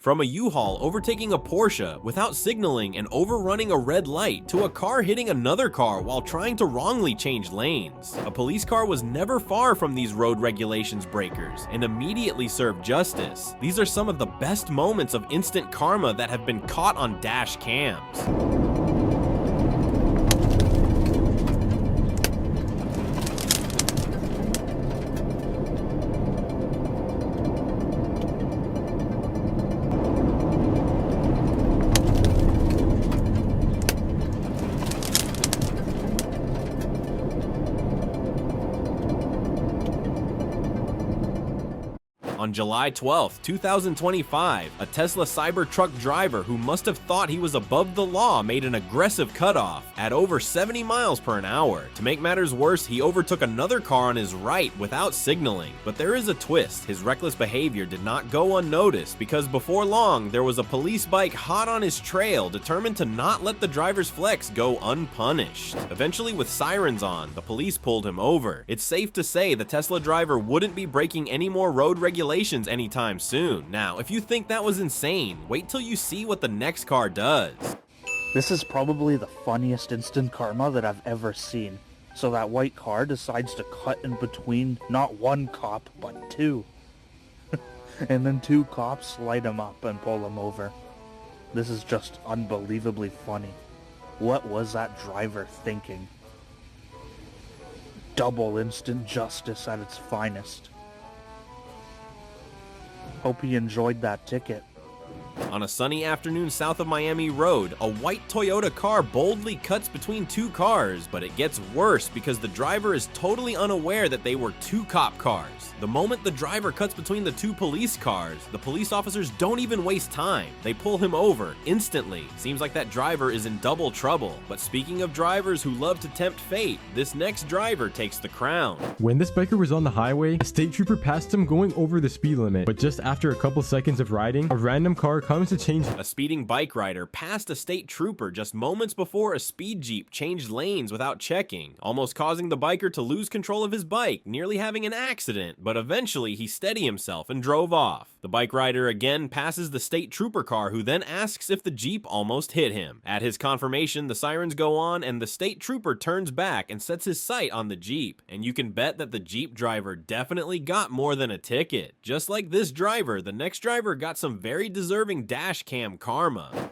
From a U-Haul overtaking a Porsche without signaling and overrunning a red light to a car hitting another car while trying to wrongly change lanes. A police car was never far from these road regulations breakers and immediately served justice. These are some of the best moments of instant karma that have been caught on dash cams. On July 12, 2025, a Tesla Cybertruck driver who must have thought he was above the law made an aggressive cutoff at over 70 miles per hour. To make matters worse, he overtook another car on his right without signaling. But there is a twist. His reckless behavior did not go unnoticed because before long, there was a police bike hot on his trail determined to not let the driver's flex go unpunished. Eventually, with sirens on, the police pulled him over. It's safe to say the Tesla driver wouldn't be breaking any more road regulations anytime soon. Now, if you think that was insane, wait till you see what the next car does. This is probably the funniest instant karma that I've ever seen. So that white car decides to cut in between not one cop, but two. And then two cops light him up and pull him over. This is just unbelievably funny. What was that driver thinking? Double instant justice at its finest. Hope he enjoyed that ticket. On a sunny afternoon south of Miami Road, a white Toyota car boldly cuts between two cars, but it gets worse because the driver is totally unaware that they were two cop cars. The moment the driver cuts between the two police cars, the police officers don't even waste time. They pull him over instantly. Seems like that driver is in double trouble. But speaking of drivers who love to tempt fate, this next driver takes the crown. When this biker was on the highway, a state trooper passed him going over the speed limit, but just after a couple seconds of riding, a random car comes to change. A speeding bike rider passed a state trooper just moments before a speed jeep changed lanes without checking, almost causing the biker to lose control of his bike, nearly having an accident, but eventually he steadied himself and drove off. The bike rider again passes the state trooper car, who then asks if the jeep almost hit him. At his confirmation, the sirens go on and the state trooper turns back and sets his sight on the jeep, and you can bet that the jeep driver definitely got more than a ticket. Just like this driver, the next driver got some very deserving dash cam karma.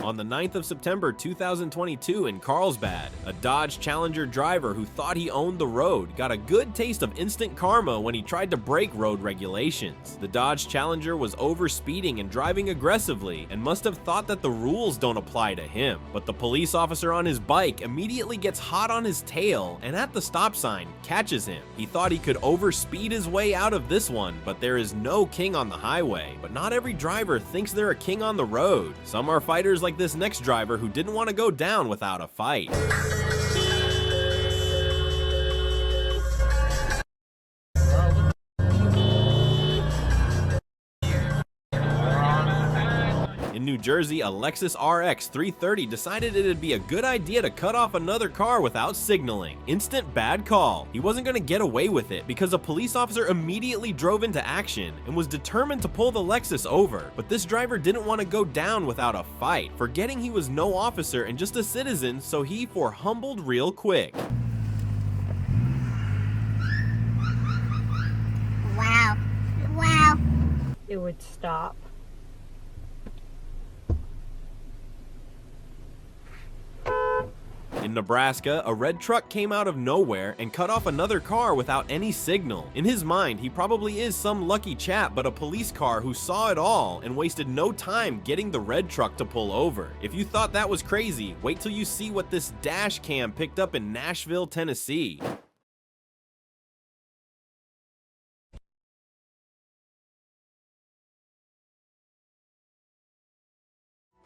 On the 9th of September 2022 in Carlsbad, a Dodge Challenger driver who thought he owned the road got a good taste of instant karma when he tried to break road regulations. The Dodge Challenger was over-speeding and driving aggressively and must have thought that the rules don't apply to him. But the police officer on his bike immediately gets hot on his tail and at the stop sign catches him. He thought he could overspeed his way out of this one, but there is no king on the highway. But not every driver thinks they're a king on the road. Some are fighters like this next driver who didn't want to go down without a fight. In New Jersey, a Lexus RX 330 decided it'd be a good idea to cut off another car without signaling. Instant bad call. He wasn't going to get away with it because a police officer immediately drove into action and was determined to pull the Lexus over. But this driver didn't want to go down without a fight, forgetting he was no officer and just a citizen, so he humbled real quick. Wow. Wow. It would stop. In Nebraska, a red truck came out of nowhere and cut off another car without any signal. In his mind, he probably is some lucky chap, but a police car who saw it all and wasted no time getting the red truck to pull over. If you thought that was crazy, wait till you see what this dash cam picked up in Nashville, Tennessee.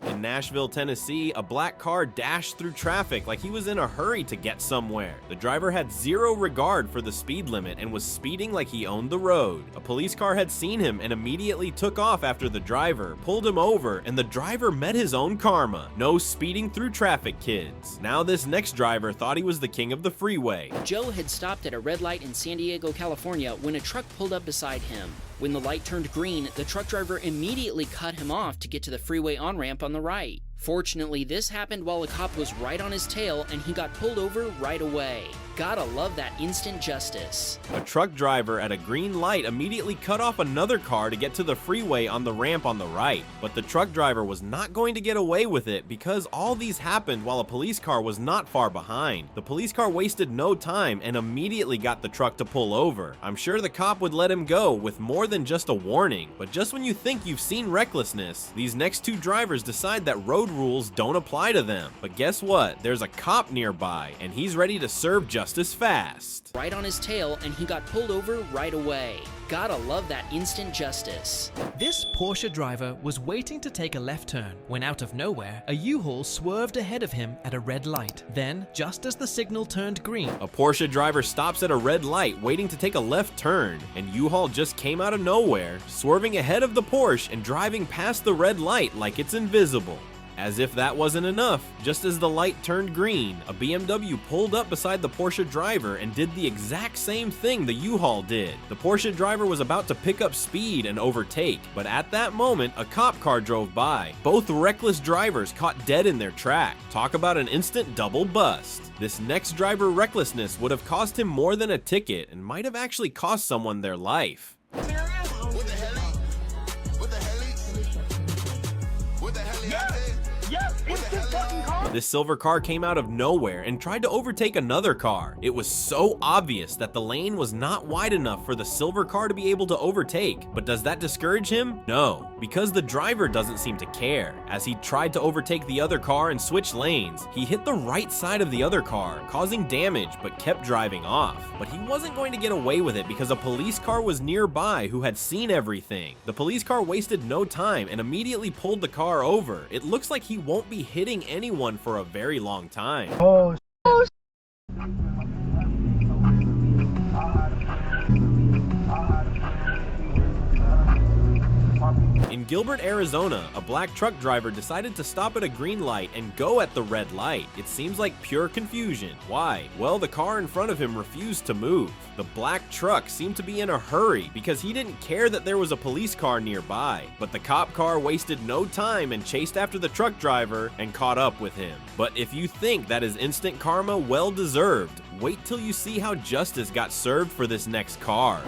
In Nashville, Tennessee, a black car dashed through traffic like he was in a hurry to get somewhere. The driver had zero regard for the speed limit and was speeding like he owned the road. A police car had seen him and immediately took off after the driver, pulled him over, and the driver met his own karma. No speeding through traffic, kids. Now this next driver thought he was the king of the freeway. Joe had stopped at a red light in San Diego, California when a truck pulled up beside him. When the light turned green, the truck driver immediately cut him off to get to the freeway on-ramp on the right. Fortunately, this happened while a cop was right on his tail and he got pulled over right away. Gotta love that instant justice. A truck driver at a green light immediately cut off another car to get to the freeway on the ramp on the right. But the truck driver was not going to get away with it because all these happened while a police car was not far behind. The police car wasted no time and immediately got the truck to pull over. I'm sure the cop would let him go with more than just a warning. But just when you think you've seen recklessness, these next two drivers decide that road rules don't apply to them. But guess what? There's a cop nearby and he's ready to serve justice fast. Right on his tail and he got pulled over right away. Gotta love that instant justice. This Porsche driver was waiting to take a left turn when out of nowhere, a U-Haul swerved ahead of him at a red light. Then, just as the signal turned green, a Porsche driver stops at a red light waiting to take a left turn, and U-Haul just came out of nowhere, swerving ahead of the Porsche and driving past the red light like it's invisible. As if that wasn't enough, just as the light turned green, a BMW pulled up beside the Porsche driver and did the exact same thing the U-Haul did. The Porsche driver was about to pick up speed and overtake, but at that moment, a cop car drove by. Both reckless drivers caught dead in their track. Talk about an instant double bust. This next driver recklessness would have cost him more than a ticket and might have actually cost someone their life. This silver car came out of nowhere and tried to overtake another car. It was so obvious that the lane was not wide enough for the silver car to be able to overtake. But does that discourage him? No, because the driver doesn't seem to care. As he tried to overtake the other car and switch lanes, he hit the right side of the other car, causing damage but kept driving off. But he wasn't going to get away with it because a police car was nearby who had seen everything. The police car wasted no time and immediately pulled the car over. It looks like he won't be hitting anyone for a very long time. In Gilbert, Arizona, a black truck driver decided to stop at a green light and go at the red light. It seems like pure confusion. Why? Well, the car in front of him refused to move. The black truck seemed to be in a hurry because he didn't care that there was a police car nearby. But the cop car wasted no time and chased after the truck driver and caught up with him. But if you think that is instant karma well deserved, wait till you see how justice got served for this next car.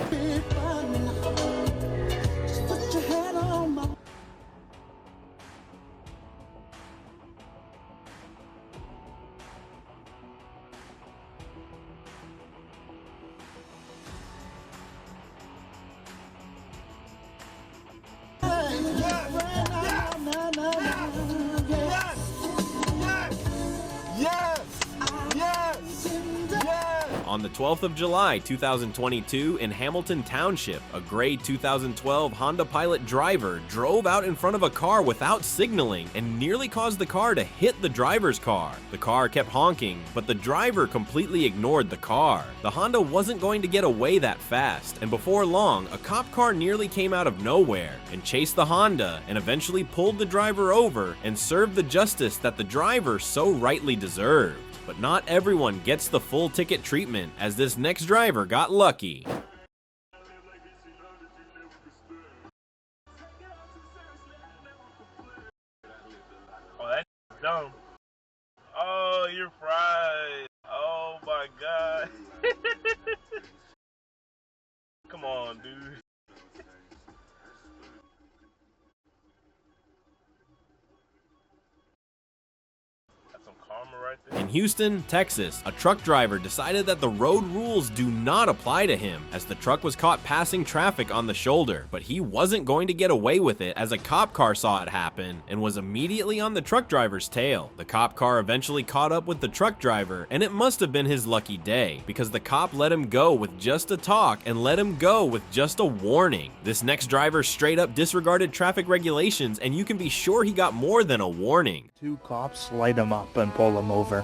On the 12th of July, 2022, in Hamilton Township, a gray 2012 Honda Pilot driver drove out in front of a car without signaling and nearly caused the car to hit the driver's car. The car kept honking, but the driver completely ignored the car. The Honda wasn't going to get away that fast, and before long, a cop car nearly came out of nowhere and chased the Honda and eventually pulled the driver over and served the justice that the driver so rightly deserved. But not everyone gets the full ticket treatment, as this next driver got lucky. Oh, that's dumb. Oh, you're fried. Oh my god. Come on, dude. That's some karma right there. In Houston, Texas, a truck driver decided that the road rules do not apply to him as the truck was caught passing traffic on the shoulder, but he wasn't going to get away with it as a cop car saw it happen and was immediately on the truck driver's tail. The cop car eventually caught up with the truck driver, and it must have been his lucky day because the cop let him go with just a talk and let him go with just a warning. This next driver straight up disregarded traffic regulations, and you can be sure he got more than a warning. 2 cops light him up and pull him over.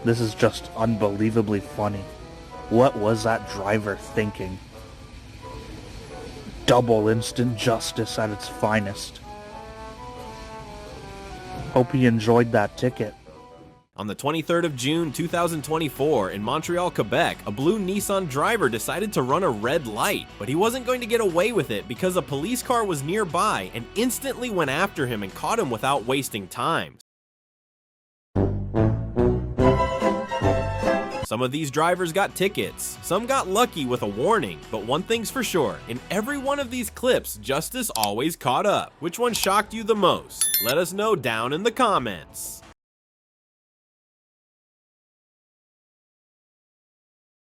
This is just unbelievably funny. What was that driver thinking? Double instant justice at its finest. Hope he enjoyed that ticket. On the 23rd of June 2024 in Montreal, Quebec, a blue Nissan driver decided to run a red light, but he wasn't going to get away with it because a police car was nearby and instantly went after him and caught him without wasting time. Some of these drivers got tickets, some got lucky with a warning, but one thing's for sure, in every one of these clips, justice always caught up. Which one shocked you the most? Let us know down in the comments.